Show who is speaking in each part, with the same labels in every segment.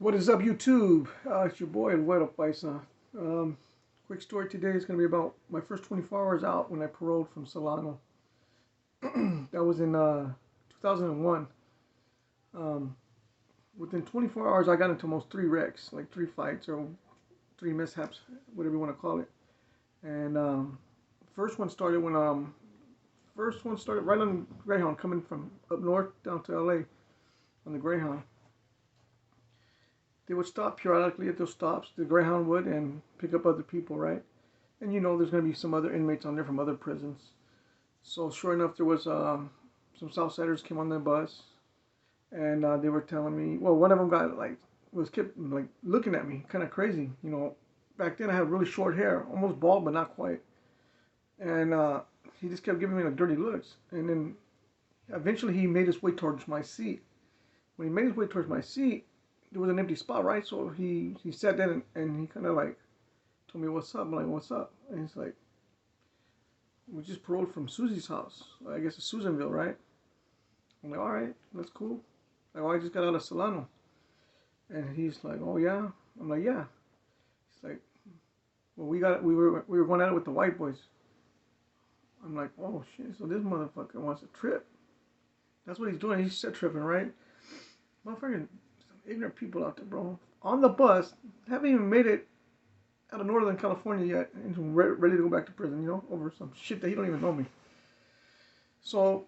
Speaker 1: What is up, YouTube? It's your boy, El Güero Paisa. Quick story today is going to be about my first 24 hours out when I paroled from Solano. That was in 2001. Um, Within 24 hours, I got into almost 3 wrecks, like 3 fights or 3 mishaps, whatever you want to call it. And first one started when first one started right on Greyhound, coming from up north down to LA on the Greyhound. They would stop periodically at those stops, the Greyhound would, and pick up other people, right? And you know there's going to be some other inmates on there from other prisons. So sure enough, there was some Southsiders came on the bus, and they were telling me, well, one of them got kept like looking at me, kind of crazy. You know, back then I had really short hair, almost bald, but not quite. And he just kept giving me like dirty looks. And then eventually he made his way towards my seat. When he made his way towards my seat, there was an empty spot, right? So he sat down and he kind of like told me, "What's up?" I'm like, "What's up?" And he's like, "We just paroled from Susie's house. I guess it's Susanville, right?" I'm like, "All right, that's cool." Like, "Oh, I just got out of Solano." And he's like, "Oh yeah?" I'm like, "Yeah." He's like, "Well, we were going at it with the white boys." I'm like, "Oh shit! So this motherfucker wants to trip." That's what he's doing. He's set tripping, right? Motherfucking ignorant people out there, bro. On the bus, haven't even made it out of Northern California yet, and ready to go back to prison, you know, over some shit that he don't even know me. So,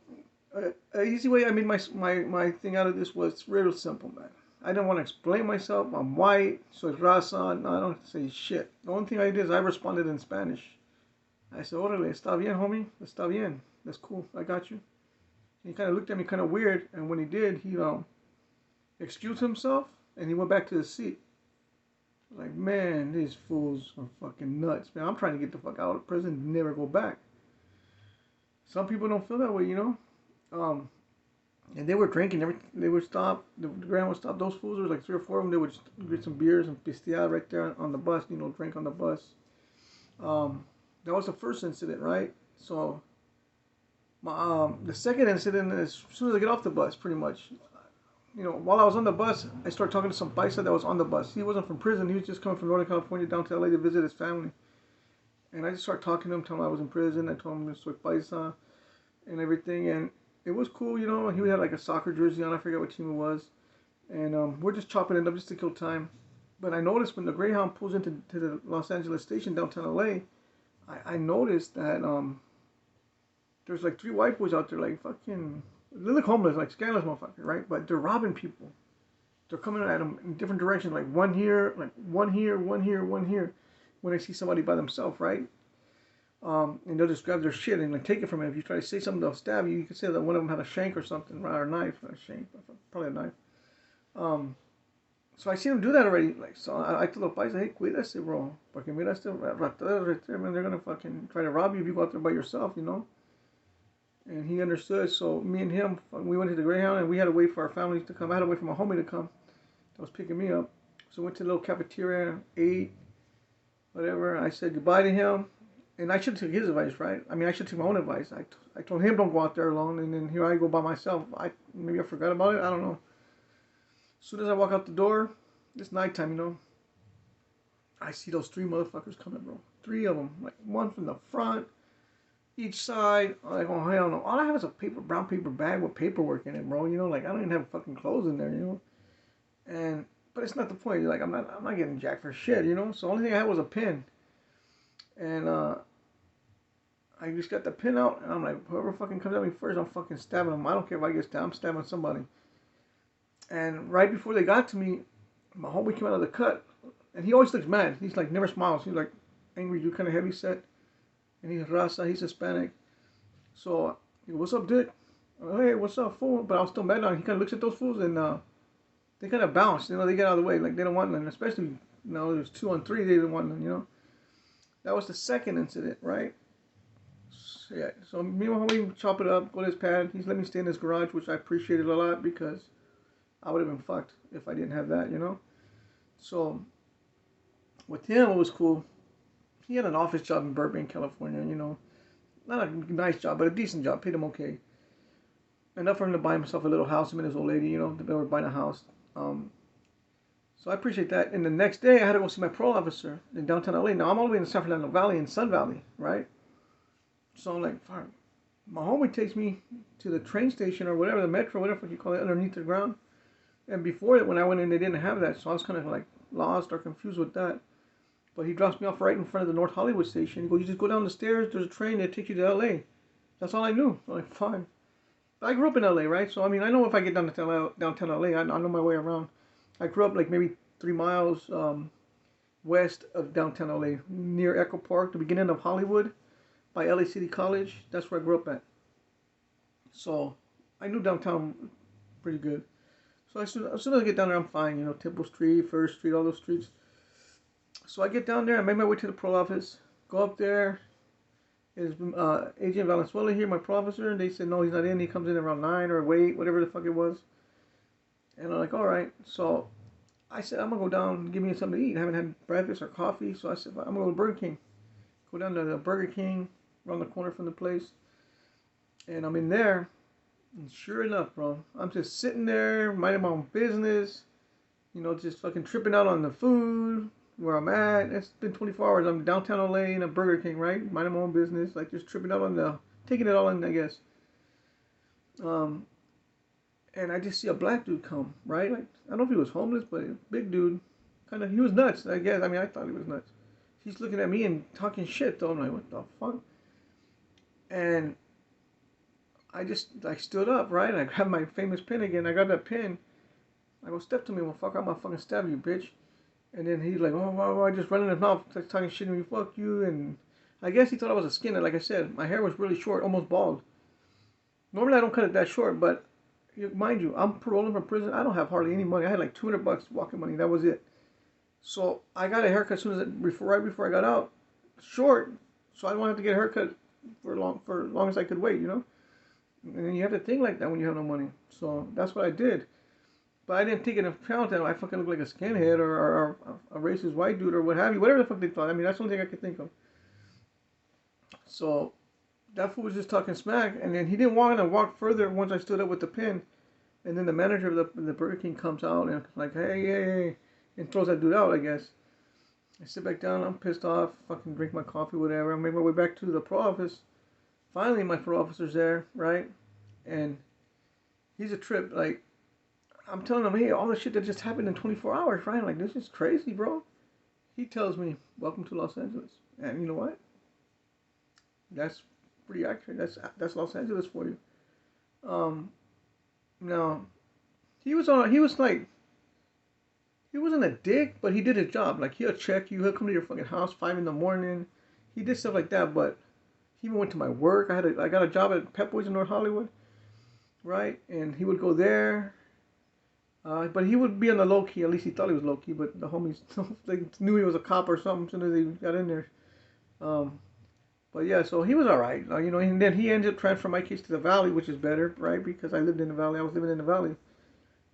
Speaker 1: an easy way I made my thing out of this was real simple, man. I didn't want to explain myself. I'm white, so it's raza. No, I don't have to say shit. The only thing I did is I responded in Spanish. I said, "Orale, está bien, homie. Está bien. That's cool. I got you." And he kind of looked at me kind of weird, and when he did, he excused himself, and he went back to his seat. Like, man, these fools are fucking nuts, man. I'm trying to get the fuck out of prison and never go back. Some people don't feel that way, you know? And they were drinking. They would stop. The grand would stop. Those fools, there was like 3 or 4 of them. They would get some beers and pistear right there on the bus, you know, drink on the bus. That was the first incident, right? So, the second incident is as soon as I get off the bus, pretty much. You know, while I was on the bus, I started talking to some paisa that was on the bus. He wasn't from prison. He was just coming from Northern California down to LA to visit his family. And I just started talking to him, telling him I was in prison. I told him soy paisa and everything. And it was cool, you know. He had like a soccer jersey on. I forget what team it was. And we're just chopping it up just to kill time. But I noticed when the Greyhound pulls into the Los Angeles station downtown LA, I noticed that there's like 3 white boys out there, like fucking, they look homeless, like scandalous motherfuckers, right? But they're robbing people. They're coming at them in different directions, like one here, one here, one here, one here. When they see somebody by themselves, right? And they'll just grab their shit and like take it from them. If you try to say something, they'll stab you. You could say that one of them had a shank or something, right? Or a knife, not a shank, probably a knife. So I seen them do that already. Like, so I told the paisa, "Hey, cuídate, bro. Porque mira este ratero right there, man. They're gonna fucking try to rob you if you go out there by yourself, you know." And he understood. So me and him, we went to the Greyhound, and we had to wait for our families to come. I had to wait for my homie to come. That was picking me up. So we went to the little cafeteria, ate, whatever. I said goodbye to him, and I should have took his advice, right? I mean, I should take my own advice. I told him don't go out there alone, and then here I go by myself. Maybe I forgot about it. I don't know. As soon as I walk out the door, it's nighttime, you know. I see those 3 motherfuckers coming, bro. 3 of them, like one from the front, each side. I'm like, oh hell no! All I have is a brown paper bag with paperwork in it, bro. You know, like I don't even have fucking clothes in there, you know. But it's not the point. Like I'm not getting jacked for shit, you know. So the only thing I had was a pen, and I just got the pin out, and I'm like, whoever fucking comes at me first, I'm fucking stabbing them. I don't care if I get stabbed. I'm stabbing somebody. And right before they got to me, my homie came out of the cut, and he always looks mad. He's like never smiles. He's like angry, dude, kind of heavy set, and he's raza. He's Hispanic. So he goes, "What's up, Dick?" "Hey, what's up, fool?" But I was still mad on. He kind of looks at those fools, and they kind of bounce. You know, they get out of the way, like they don't want none. Especially, you know, there's 2 on 3. They didn't want none. You know, that was the second incident, right? So, yeah. So me and my homie chop it up, go to his pad. He's let me stay in his garage, which I appreciated a lot because I would have been fucked if I didn't have that. You know. So with him, it was cool. He had an office job in Burbank, California. You know, not a nice job, but a decent job. Paid him okay. Enough for him to buy himself a little house. Him and his old lady. You know, they were buying a house. So So I appreciate that. And the next day, I had to go see my parole officer in downtown LA. Now, I'm all the way in the San Fernando Valley, in Sun Valley, right? So I'm like, fuck. My homie takes me to the train station or whatever, the metro, whatever you call it, underneath the ground. And before it, when I went in, they didn't have that. So I was kind of like lost or confused with that. But he drops me off right in front of the North Hollywood station. He goes, you just go down the stairs, there's a train that takes you to LA. That's all I knew. I'm like, fine. But I grew up in LA, right? So, I mean, I know if I get down to downtown LA, I know my way around. I grew up like maybe 3 miles west of downtown LA, near Echo Park, the beginning of Hollywood, by LA City College. That's where I grew up at. So, I knew downtown pretty good. So, as soon as I get down there, I'm fine. You know, Temple Street, First Street, all those streets. So, I get down there, I make my way to the parole office, go up there. Is Agent Valenzuela here, my parole officer? And they said, no, he's not in. He comes in around 9 or wait, whatever the fuck it was. And I'm like, all right. So I said, I'm going to go down and give me something to eat. I haven't had breakfast or coffee. So I said, I'm going to go to Burger King. Go down to the Burger King around the corner from the place. And I'm in there. And sure enough, bro, I'm just sitting there, minding my own business. You know, just fucking tripping out on the food, where I'm at. It's been 24 hours. I'm downtown LA in a Burger King, right? Minding my own business. Like, just tripping out on taking it all in, I guess. And I just see a black dude come, right? Like, I don't know if he was homeless, but a big dude. He was nuts, I guess. I mean, I thought he was nuts. He's looking at me and talking shit, though. I'm like, what the fuck? And I just, like, stood up, right? I grabbed my famous pin again. I got that pin. I go, step to me, well, fuck, I'm gonna fucking stab you, bitch. And then he's like, oh, just running his mouth, talking shit to me, fuck you. And I guess he thought I was a skinhead. Like I said, my hair was really short, almost bald. Normally I don't cut it that short, but mind you, I'm paroling from prison. I don't have hardly any money. I had like $200 walking money. That was it. So I got a haircut as soon as right before I got out, short. So I didn't want to have to get a haircut for long as I could wait, you know. And you have to think like that when you have no money. So that's what I did. But I didn't take into account that I fucking look like a skinhead or a racist white dude or what have you. Whatever the fuck they thought. I mean, that's the only thing I could think of. So that fool was just talking smack. And then he didn't want to walk further once I stood up with the pin. And then the manager of the Burger King comes out and like, hey, and throws that dude out, I guess. I sit back down. I'm pissed off. Fucking drink my coffee, whatever. I make my way back to the pro office. Finally, my pro officer's there, right? And he's a trip, like, I'm telling him, hey, all the shit that just happened in 24 hours, right? I'm like, this is crazy, bro. He tells me, welcome to Los Angeles. And you know what? That's pretty accurate. That's Los Angeles for you. Now, he wasn't a dick, but he did his job. Like, he'll check you. He'll come to your fucking house 5 in the morning. He did stuff like that, but he even went to my work. I got a job at Pep Boys in North Hollywood, right? And he would go there. But he would be on the low key. At least he thought he was low key. But the homies they knew he was a cop or something as soon as they got in there. But yeah, so he was all right. You know, and then he ended up transferring my case to the Valley, which is better, right? Because I lived in the Valley. I was living in the Valley.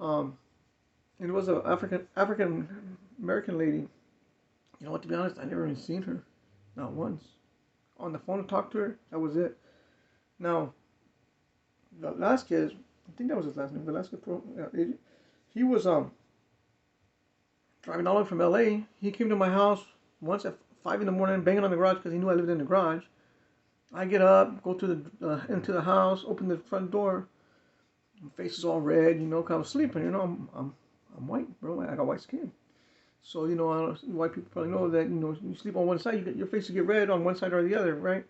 Speaker 1: And it was an African American lady. You know what? To be honest, I never even seen her, not once. On the phone to talk to her, that was it. Now, Velasquez, I think that was his last name, Velasquez agent. He was driving all the way from LA. He came to my house once at 5 in the morning, banging on the garage because he knew I lived in the garage. I get up, go to into the house, open the front door. My face is all red, you know, 'cause I was sleeping. You know, I'm white, bro. I got white skin. So, you know, white people probably know that, you know, you sleep on one side, your face will get red on one side or the other, right?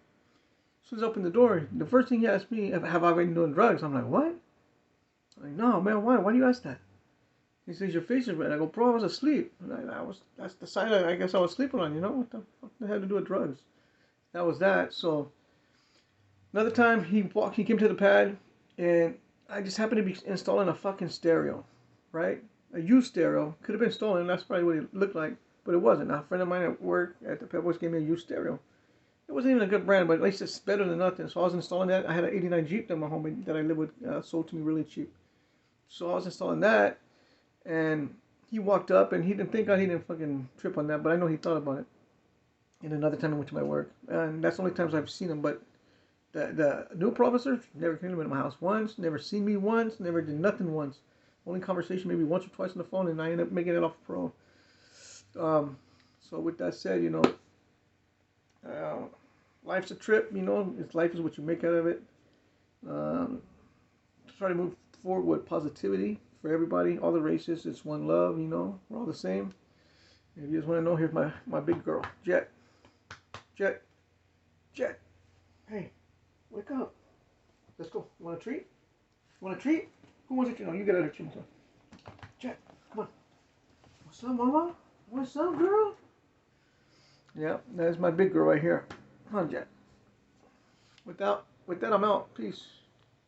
Speaker 1: As soon as I open the door, the first thing he asked me, have I been doing drugs? I'm like, what? I'm like, no, man, why? Why do you ask that? He says, your face is red. I go, bro, I was asleep. That's the side I guess I was sleeping on, you know? What the fuck did that have to do with drugs? That was that. So, another time, he came to the pad, and I just happened to be installing a fucking stereo, right? A used stereo. Could have been stolen. That's probably what it looked like. But it wasn't. A friend of mine at work at the Pep Boys gave me a used stereo. It wasn't even a good brand, but at least it's better than nothing. So I was installing that. I had an 89 Jeep that my homie that I live with sold to me really cheap. So I was installing that. And he walked up, and he didn't think he didn't fucking trip on that, but I know he thought about it. And another time I went to my work, and that's the only times I've seen him. But the new officer never came to my house once, never seen me once, never did nothing once. Only conversation maybe once or twice on the phone, and I end up making it off Parole. So with that said, life's a trip. Life is what you make out of it. Try to move forward with positivity for everybody, all the races. It's one love. We're all the same. If you just want to know, here's my big girl, Jet. Jet. Jet. Hey, wake up. Let's go. You want a treat? You want a treat? Who wants a treat? No, you get out of here. Jet, come on. What's up, mama? What's up, girl? Yeah, that's my big girl right here. Come on, Jet. With that, I'm out. Peace.